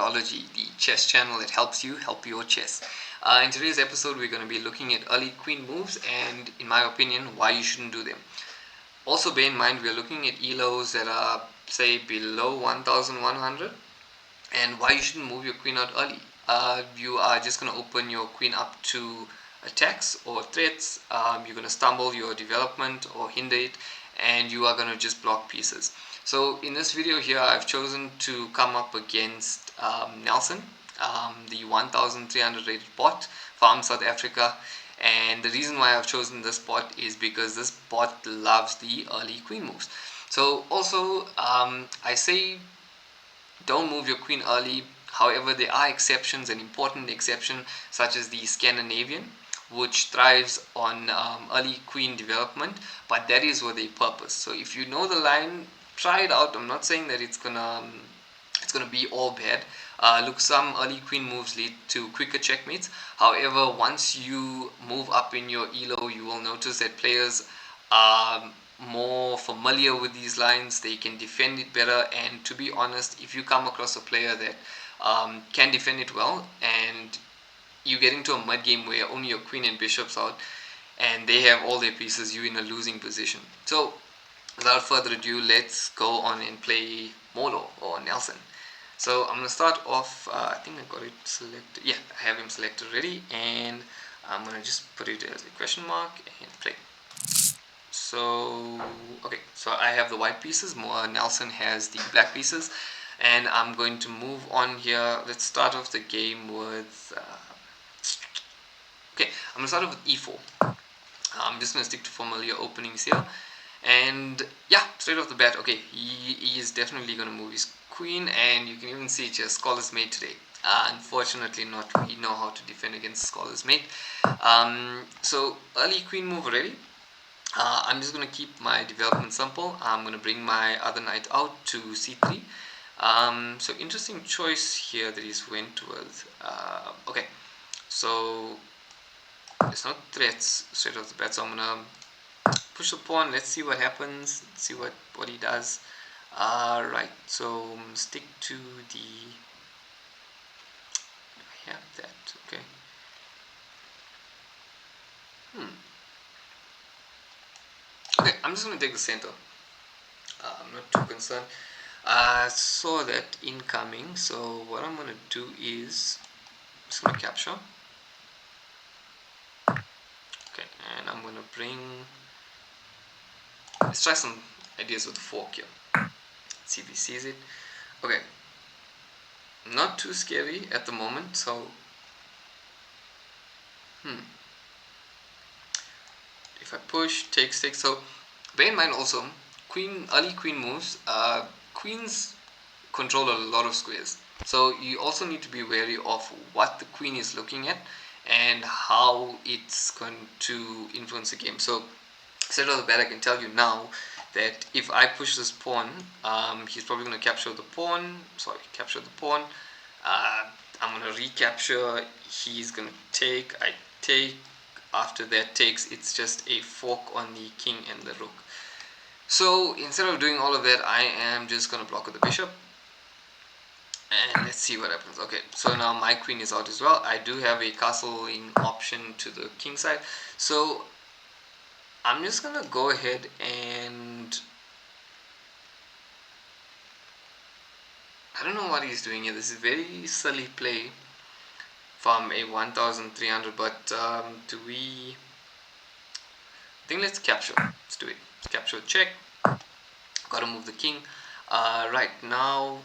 Biology, the chess channel that helps you help your chess. In today's episode, we're going to be looking at early queen moves and, in my opinion, why you shouldn't do them. Also, bear in mind, we're looking at ELOs that are, say, below 1100, and why you shouldn't move your queen out early. You are just going to open your queen up to attacks or threats. You're going to stumble your development or hinder it, and you are going to just block pieces. So in this video here, I've chosen to come up against Nelson, the 1300 rated bot from South Africa. And the reason why I've chosen this bot is because this bot loves the early queen moves. So also, I say don't move your queen early. However, there are exceptions, an important exception such as the Scandinavian, which thrives on early queen development, but that is with a purpose. So if you know the line, try it out. I'm not saying that it's gonna be all bad. Look, some early queen moves lead to quicker checkmates. However, once you move up in your elo, you will notice that players are more familiar with these lines. They can defend it better, and to be honest, if you come across a player that can defend it well, and you get into a mid game where only your queen and bishop's out and they have all their pieces, you're in a losing position. So without further ado, let's go on and play Molo or Nelson. So I'm going to start off, I think I got it selected. Yeah, I have him selected already, and I'm going to just put it as a question mark and play. So, okay, so I have the white pieces, Nelson has the black pieces, and I'm going to move on here. Let's start off the game with, okay, I'm going to start off with e4. I'm just going to stick to familiar openings here. And yeah, straight off the bat, okay, he is definitely going to move his queen, and you can even see it here, Scholar's Mate today. Unfortunately not, we know how to defend against Scholar's Mate. So early queen move already. I'm just going to keep my development simple. I'm going to bring my other knight out to c3. So interesting choice here that he's went with. Okay, so there's no threats straight off the bat, so I'm going to push the pawn. Let's see what happens. Let's see what he does. Right, so stick to the, I have that, okay. Okay, I'm just going to take the center. I'm not too concerned. I saw that incoming, so what I'm going to do is I'm just going to capture. Okay, and I'm going to bring, let's try some ideas with the fork here. Let's see if he sees it. Okay, not too scary at the moment, so if I push, takes, so bear in mind also, early queen moves, queens control a lot of squares, so you also need to be wary of what the queen is looking at and how it's going to influence the game. So instead of the bat, I can tell you now that if I push this pawn, he's probably going to capture the pawn. I'm going to recapture. He's going to take. I take. After that takes, it's just a fork on the king and the rook. So instead of doing all of that, I am just going to block with the bishop. And let's see what happens. Okay, so now my queen is out as well. I do have a castling option to the king side. So I'm just going to go ahead and I don't know what he's doing here. This is very silly play from a 1300, but do we, I think let's capture. Let's do it. Let's capture, check. Gotta move the king. Right now,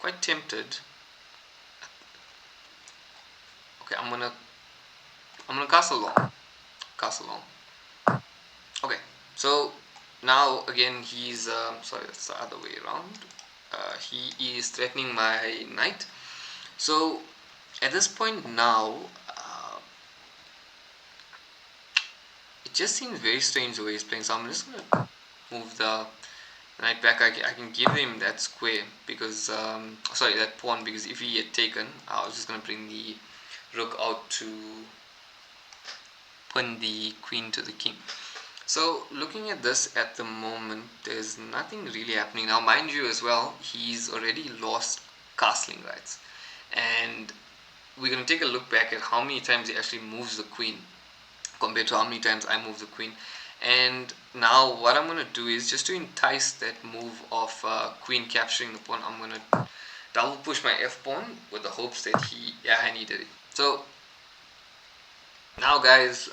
quite tempted. Okay, I'm gonna castle long. Okay, so now again he's sorry, that's the other way around. He is threatening my knight. So at this point now, it just seems very strange the way he's playing. So I'm just gonna move the knight back. I can give him that square because sorry, that pawn, because if he had taken, I was just gonna bring the rook out to pin the queen to the king. So looking at this at the moment, there's nothing really happening. Now mind you as well, he's already lost castling, right? And we're going to take a look back at how many times he actually moves the queen compared to how many times I move the queen. And now what I'm going to do is, just to entice that move of queen capturing the pawn, I'm going to double push my f pawn with the hopes that I needed it. So now guys,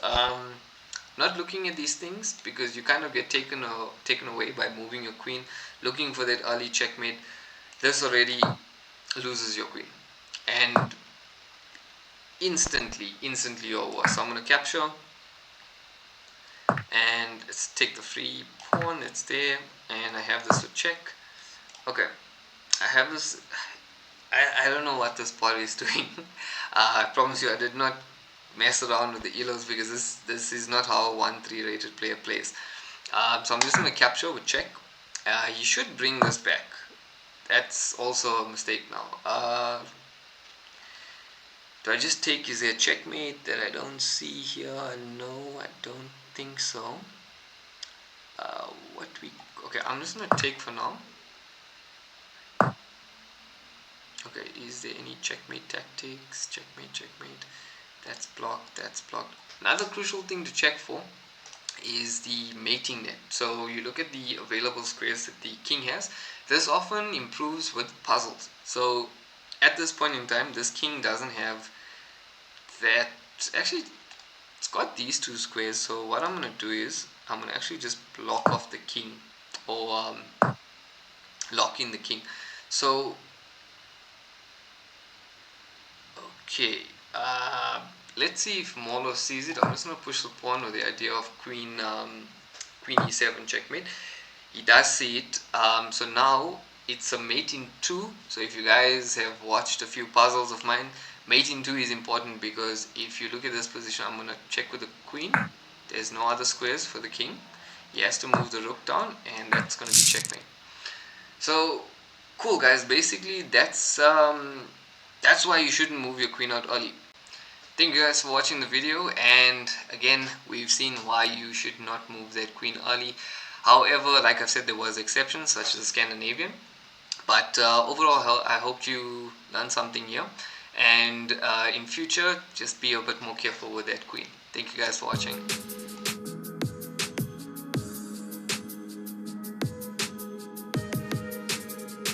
not looking at these things, because you kind of get taken away by moving your queen, looking for that early checkmate. This already loses your queen, and instantly over. So I'm going to capture, and let's take the free pawn. It's there, and I have this to check. Okay, I have this. I don't know what this bot is doing. I promise you, I did not mess around with the elos, because this is not how a 1-3 rated player plays. So I'm just going to capture with check. He should bring this back. That's also a mistake now. Do I just take, is there a checkmate that I don't see here? No, I don't think so. What we Okay, I'm just going to take for now. Okay, is there any checkmate tactics? Checkmate. That's blocked. Another crucial thing to check for is the mating net. So you look at the available squares that the king has. This often improves with puzzles. So at this point in time, this king doesn't have that. Actually, it's got these two squares. So what I'm going to do is, I'm going to actually just block off the king, or lock in the king. So okay, let's see if Molo sees it. I'm just going to push the pawn with the idea of queen e7 checkmate. He does see it. So now it's a mate in 2. So if you guys have watched a few puzzles of mine, mate in 2 is important, because if you look at this position, I'm going to check with the queen. There's no other squares for the king. He has to move the rook down, and that's going to be checkmate. So cool, guys. Basically, that's why you shouldn't move your queen out early. Thank you guys for watching the video, and again, we've seen why you should not move that queen early. However, like I've said, there was exceptions such as Scandinavian, but overall I hope you learned something here, and in future just be a bit more careful with that queen. Thank you guys for watching.